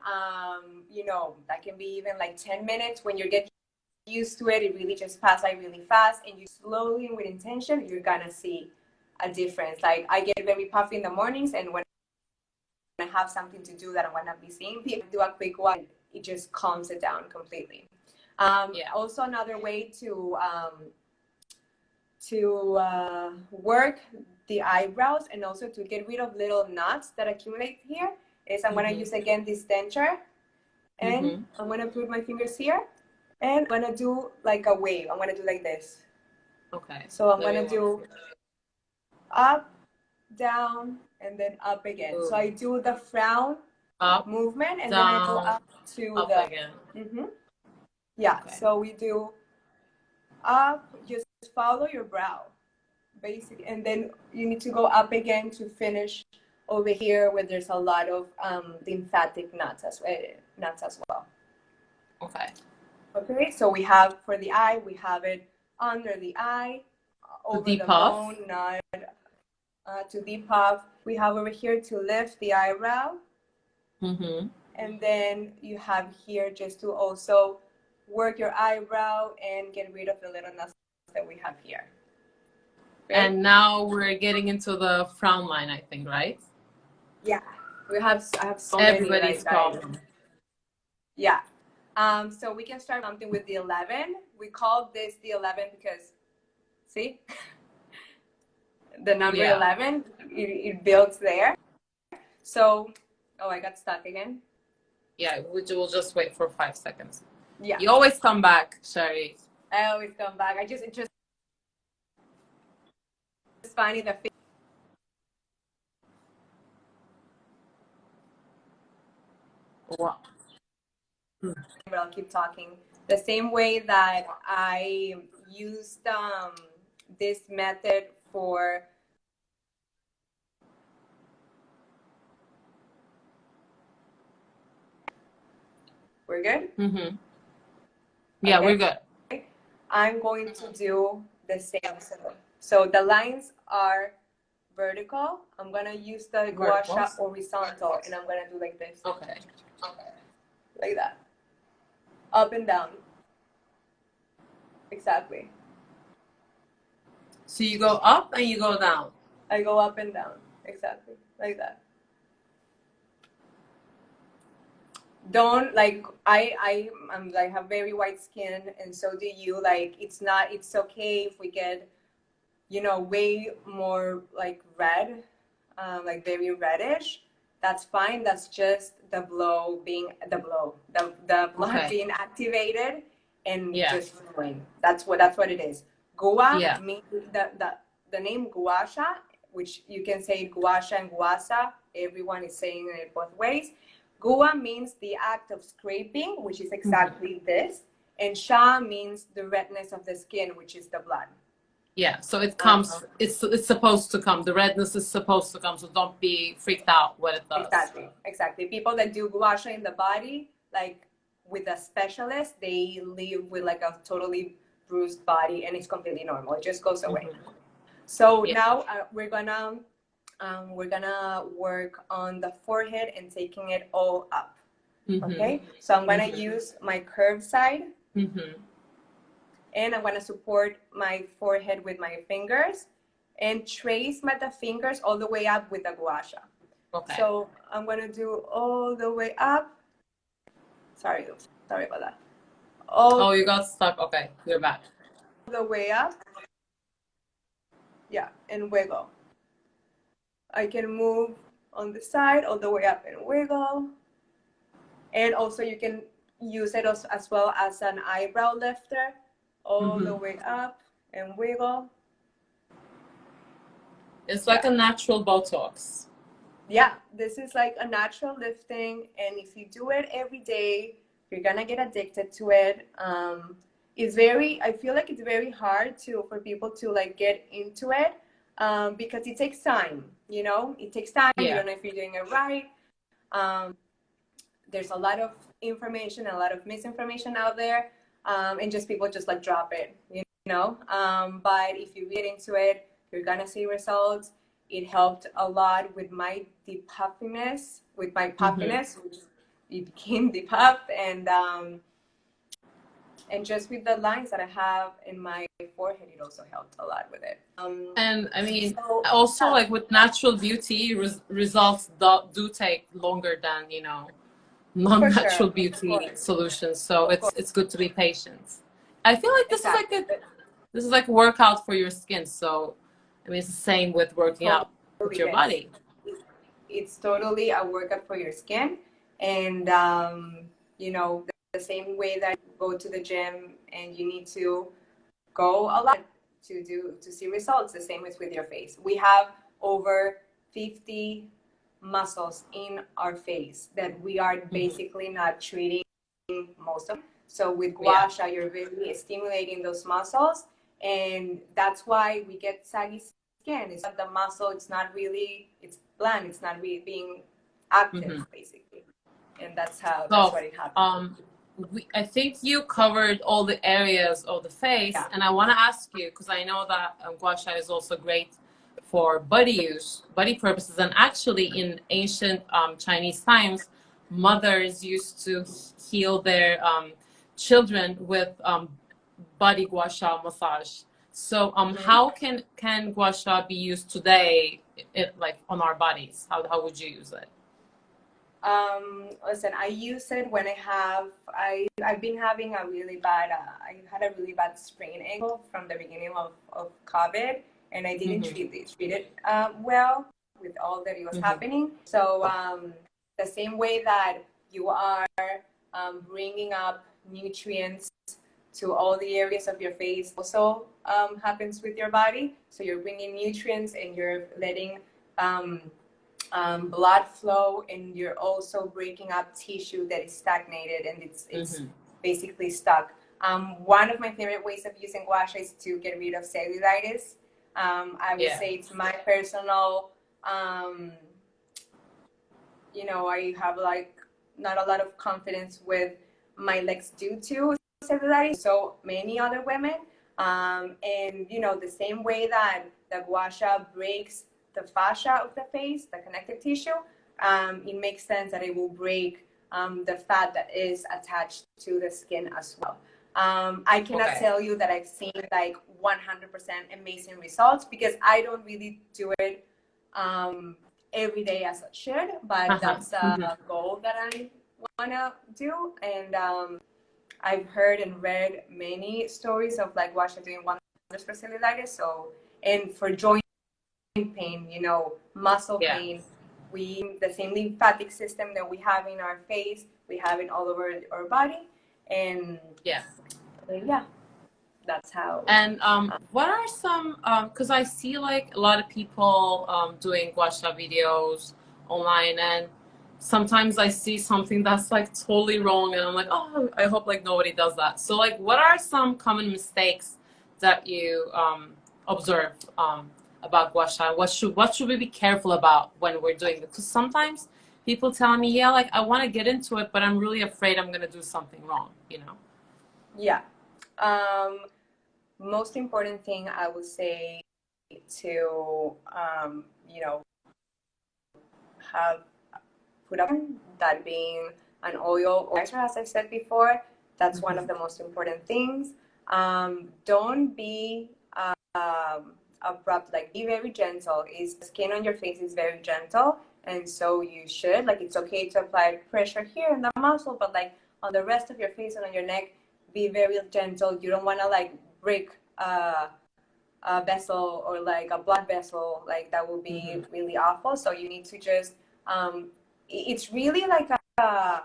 you know, that can be even like 10 minutes. When you get used to it, it really just passes by really fast, and you slowly and with intention, you're gonna see a difference. Like, I get very puffy in the mornings, and when I have something to do that I'm gonna be seeing people do a quick one, it just calms it down completely. Also, another way to work the eyebrows and also to get rid of little knots that accumulate here is I'm going to use again this denture, and I'm going to put my fingers here, and I'm going to do like a wave. I'm going to do like this. Okay. So I'm going to do up, down, and then up again. So I do the frown up, movement, and down, then I go up to up the again. Yeah. Okay. So we do up, just follow your brow, basically, and then you need to go up again to finish over here where there's a lot of lymphatic knots as well. Okay, so we have for the eye, we have it under the eye, over the bone, not to deep puff. We have over here to lift the eyebrow, and then you have here just to also work your eyebrow and get rid of the little knots that we have here. Okay. And now we're getting into the frown line, I think, right? Yeah, I have so everybody's many, problem. Yeah. So we can start something with the 11. We call this the 11 because, see, the number 11, it builds there. So, oh, I got stuck again. Yeah, we'll just wait for 5 seconds. Yeah. You always come back, Sharee. I always come back. It's just finding the Wow. But I'll keep talking. The same way that I used this method for we're good? Yeah, okay. We're good. I'm going to do the same. So the lines are vertical. I'm going to use the gua sha horizontal, and I'm going to do like this. Okay. Like that. Up and down. Exactly. So you go up and you go down. I go up and down. Exactly. Like that. Don't like I have very white skin, and so do you. Like, it's okay if we get, you know, way more like red, like very reddish. That's fine. That's just the blood being activated and just flowing. That's what it is. Gua means the name gua sha, which you can say gua sha and gua sa. Everyone is saying it both ways. Gua means the act of scraping, which is exactly this, and sha means the redness of the skin, which is the blood. Yeah, so it comes. It's supposed to come. The redness is supposed to come. So don't be freaked out when it does. Exactly. People that do gua sha in the body, like with a specialist, they live with like a totally bruised body, and it's completely normal. It just goes away. So now we're gonna work on the forehead and taking it all up. Okay, so I'm gonna use my curved side, and I'm gonna support my forehead with my fingers and trace the fingers all the way up with the gua sha. Okay. So I'm gonna do all the way up. Sorry about that. You got stuck. Okay, you're back. All the way up. Yeah, and wiggle. I can move on the side all the way up and wiggle. And also you can use it as well as an eyebrow lifter, all the way up and wiggle. It's like a natural Botox. Yeah, this is like a natural lifting, and if you do it every day, you're gonna get addicted to it. I feel like it's very hard for people to like get into it, because it takes time, you know, it takes time. You don't know if you're doing it right. There's a lot of information, a lot of misinformation out there, and just people just like drop it, you know. But if you get into it, you're gonna see results. It helped a lot with my deep puffiness, which it became deep puff, and just with the lines that I have in my forehead, it also helped a lot with it. And I mean, also like with natural beauty, results do take longer than, you know, non-natural beauty solutions. So it's good to be patient. I feel like this is like a workout for your skin. So I mean, it's the same with working out with your body. It's totally a workout for your skin, and you know, the same way that you go to the gym and you need to go a lot to see results, the same is with your face. We have over 50 muscles in our face that we are basically not treating most of them. So with gua sha, you're really stimulating those muscles, and that's why we get saggy skin. It's not the muscle, it's bland, it's not really being active, basically. And that's what it happens. I think you covered all the areas of the face, and I want to ask you, because I know that gua sha is also great for body purposes, and actually in ancient Chinese times, mothers used to heal their children with body gua sha massage. So how can gua sha be used today, like on our bodies? How would you use it? Listen, I use it when I've been having a really bad, I had a really bad sprain ankle from the beginning of COVID, and I didn't treat it well with all that it was happening. So the same way that you are bringing up nutrients to all the areas of your face also happens with your body. So you're bringing nutrients and you're letting blood flow, and you're also breaking up tissue that is stagnated and it's basically stuck. One of my favorite ways of using gua sha is to get rid of cellulitis. I would say it's my personal, you know, I have like not a lot of confidence with my legs due to cellulitis, so many other women. And you know, the same way that the gua sha breaks the fascia of the face, the connective tissue, it makes sense that it will break the fat that is attached to the skin as well. I cannot tell you that I've seen like 100% amazing results, because I don't really do it every day as I should, but that's a goal that I want to do. And I've heard and read many stories of like gua sha doing wonders for cellulitis. So, and for joint pain, you know, muscle pain, the same lymphatic system that we have in our face, we have it all over our body. And that's how. And what are some, because I see like a lot of people doing gua sha videos online, and sometimes I see something that's like totally wrong, and I'm like, oh, I hope like nobody does that. So like, what are some common mistakes that you observe about gua sha? What should we be careful about when we're doing it? Because sometimes people tell me, yeah, like I want to get into it, but I'm really afraid I'm gonna do something wrong, you know? Yeah. Most important thing I would say to you know, have put up that being an oil or moisturizer, as I said before, that's one of the most important things. Don't be abrupt, like be very gentle. The skin on your face is very gentle, and so you should, like, it's okay to apply pressure here in the muscle, but like on the rest of your face and on your neck, be very gentle. You don't want to like break a vessel or like a blood vessel, like that will be really awful. So you need to just it's really like a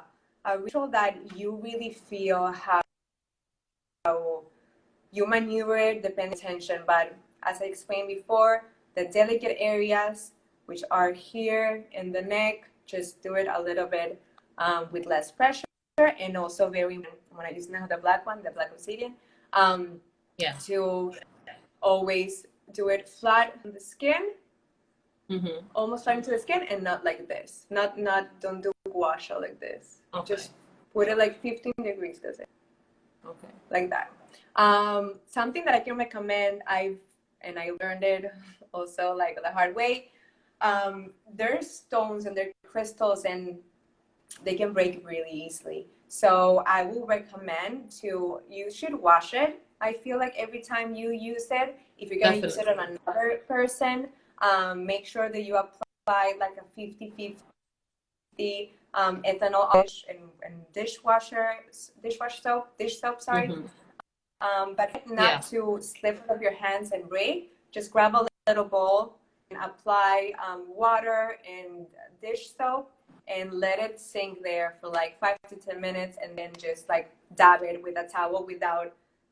ritual that you really feel how you maneuver it, depending on tension. But as I explained before, the delicate areas, which are here in the neck, just do it a little bit with less pressure. and also very, when I use now the black one, the black obsidian, to always do it flat on the skin, almost flat into the skin, and not like this. Don't do gua sha like this. Just put it like 15 degrees, does it? Okay. Like that. Something that I can recommend, I learned it also like the hard way. There's stones and they're crystals and they can break really easily. So I will recommend you should wash it. I feel like every time you use it, if you're going to use it on another person, make sure that you apply like a 50-50 ethanol and dish soap, sorry. But not to slip out of your hands and break. Just grab a little bowl and apply water and dish soap and let it sink there for like 5 to 10 minutes, and then just like dab it with a towel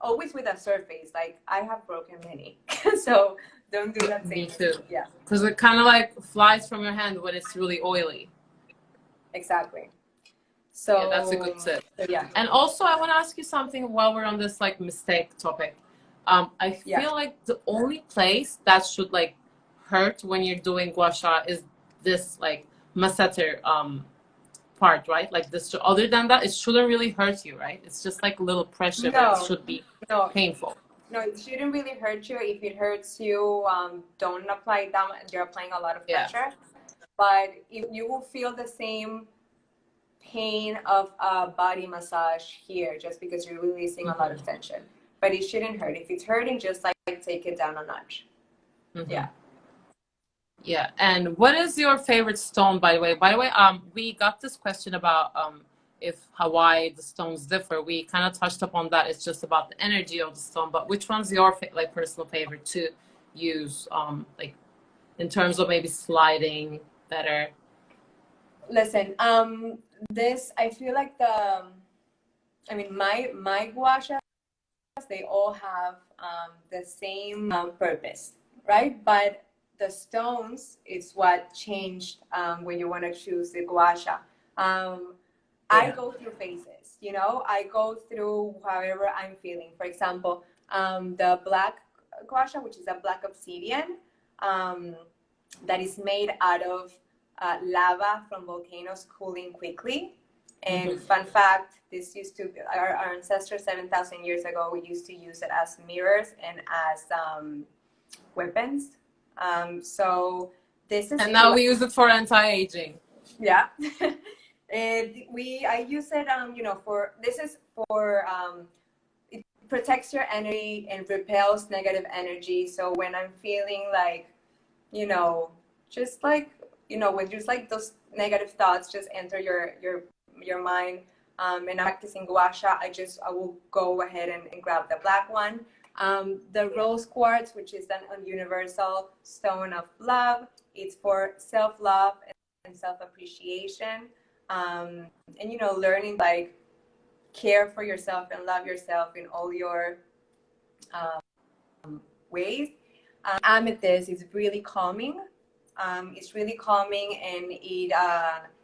always with a surface. Like I have broken many, so don't do that. Me too. Yeah, because it kind of like flies from your hand when it's really oily. Exactly. So yeah, that's a good tip. So, yeah. And also, I want to ask you something while we're on this like mistake topic. I feel like the only place that should like hurt when you're doing gua sha is this like masseter part, right? Like this. Other than that, it shouldn't really hurt you, right? It's just like a little pressure, but it should be painful. No, it shouldn't really hurt you. If it hurts you, don't apply that. You're applying a lot of pressure, but you will feel the same pain of a body massage here, just because you're releasing a lot of tension. But it shouldn't hurt. If it's hurting, just like take it down a notch. Yeah. And what is your favorite stone, by the way? We got this question about if Hawaii, the stones differ. We kind of touched upon that. It's just about the energy of the stone. But which one's your like personal favorite to use, like in terms of maybe sliding better? Listen, this, I feel like my gua shas, they all have the same purpose, right? But the stones is what changed when you want to choose the gua sha. I go through phases, I go through however I'm feeling. For example, the black gua sha, which is a black obsidian, that is made out of lava from volcanoes cooling quickly. And fun fact, this used to be, our ancestors 7,000 years ago, we used to use it as mirrors and as weapons. So this is, and now we use it for anti-aging. Yeah. I use it it protects your energy and repels negative energy. So when I'm feeling like, just like, when just like those negative thoughts just enter your mind, and I'm practicing gua sha, I will go ahead and grab the black one. The rose quartz, which is a universal stone of love. It's for self-love and self-appreciation, and learning like care for yourself and love yourself in all your ways. Amethyst is really calming. It's really calming, and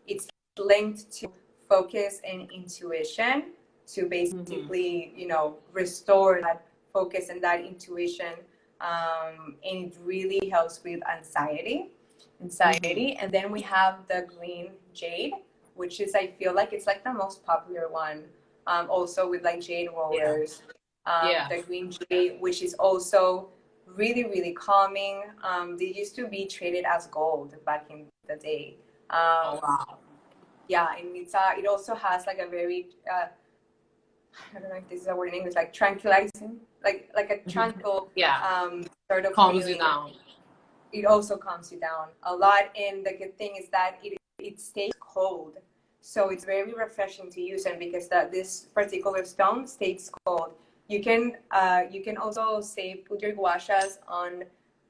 it's linked to focus and intuition, to basically restore that focus and that intuition, and it really helps with anxiety. And then we have the green jade, which is, I feel like it's like the most popular one, also with like jade rollers. The green jade, which is also really, really calming. They used to be traded as gold back in the day. Wow. Yeah, and it also has like a very I don't know if this is a word in English, like tranquilizing, like a tranquil sort of calms feeling. You down. It also calms you down a lot, and the good thing is that it stays cold, so it's very refreshing to use. And because this particular stone stays cold, you can also put your gua shas on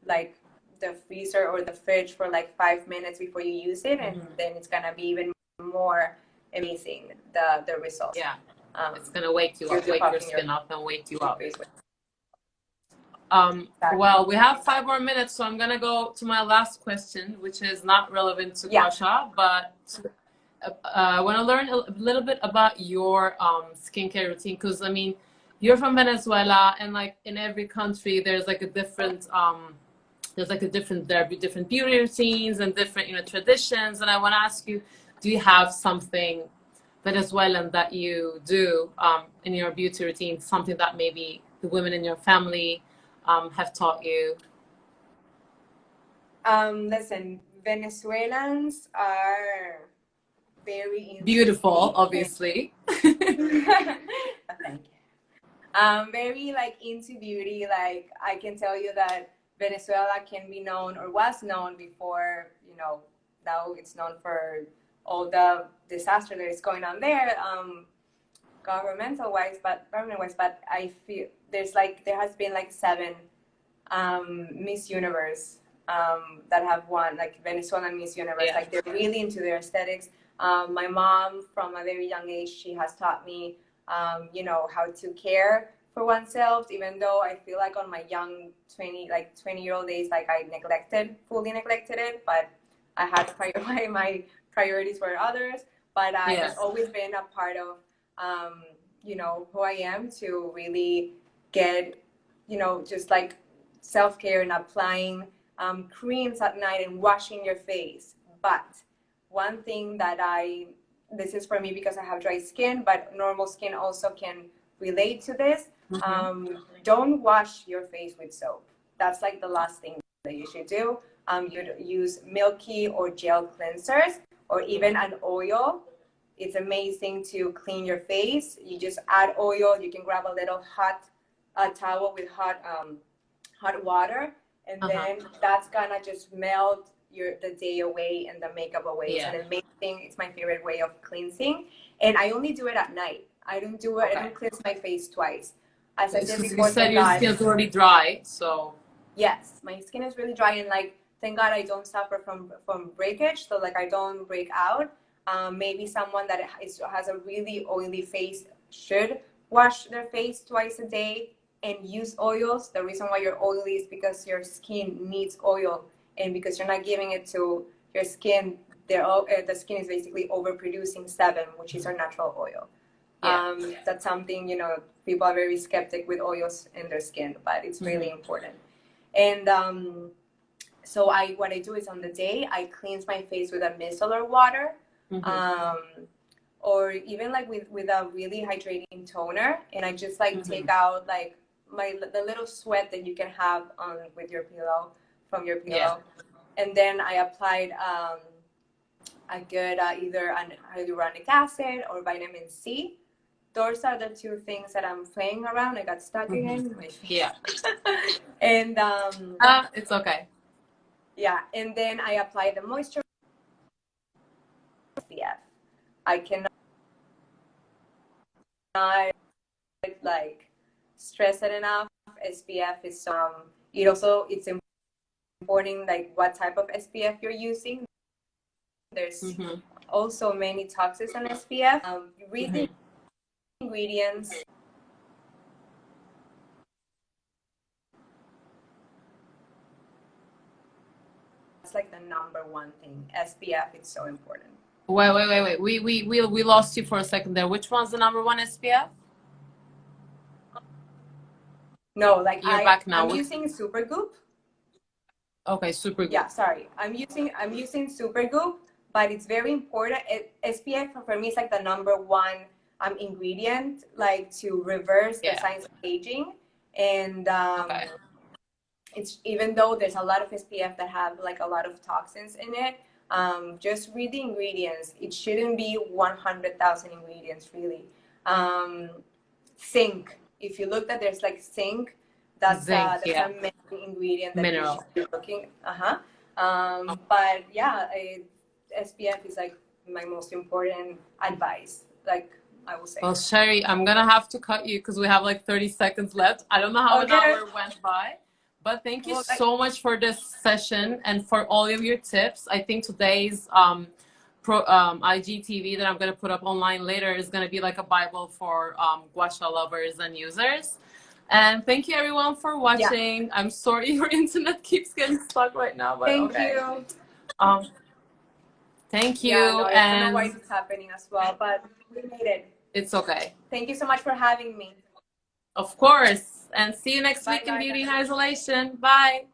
like the freezer or the fridge for like 5 minutes before you use it, and then it's gonna be even more amazing, the results. It's gonna wake you up, wake your skin up, and wake you up. Well, we have 5 more minutes, so I'm gonna go to my last question, which is not relevant to gua sha, but I want to learn a little bit about your skincare routine, because I mean, you're from Venezuela, and like in every country, there's like a different there be different beauty routines and different traditions. And I want to ask you, do you have something Venezuelan that you do in your beauty routine? Something that maybe the women in your family have taught you? Listen, Venezuelans are very Beautiful, obviously. Thank you. Very like into beauty. Like I can tell you that Venezuela can be known, or was known before, now it's known for all the disaster that is going on there, government wise, but I feel there has been like 7 Miss Universe that have won, like Venezuelan Miss Universe. Yeah. Like they're really into their aesthetics. My mom, from a very young age, she has taught me, how to care for oneself, even though I feel like on my young 20-year-old days, like I fully neglected it, but I had to my priorities were others. But I have always been a part of, who I am, to really get, just like self-care and applying creams at night and washing your face. But one thing that this is for me because I have dry skin, but normal skin also can relate to this. Don't wash your face with soap. That's like the last thing that you should do. You'd use milky or gel cleansers, or even an oil. It's amazing to clean your face. You just add oil. You can grab a little hot towel with hot water, and then that's gonna just melt the day away and the makeup away. It's an amazing. It's my favorite way of cleansing, and I only do it at night. I don't do it. I don't cleanse my face twice. As I said before, you said your skin's already dry, so yes, my skin is really dry, and like thank God I don't suffer from breakage, so like I don't break out. Maybe someone that has a really oily face should wash their face twice a day and use oils. The reason why you're oily is because your skin needs oil, and because you're not giving it to your skin, the skin is basically overproducing sebum, which is our natural oil. That's something, people are very skeptic with oils in their skin, but it's really important. And so what I do is on the day, I cleanse my face with a micellar water, or even like with a really hydrating toner, and I just like take out like the little sweat that you can have with your pillow, from your pillow, and then I applied a good either an hyaluronic acid or vitamin C. Those are the 2 things that I'm playing around. I got stuck again. And it's okay. Yeah, and then I apply the moisture. SPF. I cannot like stress it enough. SPF is it's important like what type of SPF you're using. There's also many toxins on SPF. Read the ingredients. It's like the #1 thing. SPF is so important. Wait. We lost you for a second there. Which one's the #1 SPF? No, like you're back now. I'm using Supergoop. Okay, Supergoop. Yeah, sorry. I'm using Supergoop, but it's very important. SPF for me is like the #1 ingredient, like to reverse the signs of aging. And it's, even though there's a lot of SPF that have like a lot of toxins in it, just read the ingredients. It shouldn't be 100,000 ingredients, really. Zinc. If you look at, there's like zinc. That's a main ingredient that you should be looking. But yeah, SPF is like my most important advice. Like I will say. Well, Sharee, I'm gonna have to cut you because we have like 30 seconds left. I don't know how an hour went by. But thank you so much for this session and for all of your tips. I think today's IGTV that I'm going to put up online later is going to be like a Bible for gua sha lovers and users. And thank you everyone for watching. I'm sorry your internet keeps getting stuck right now, but thank you. Thank you. Yeah, no, I don't know why And it's happening as well, but we made it. it's okay. Thank you so much for having me. Of course. And see you next Bye, week in guys. Beauty in Isolation. Bye.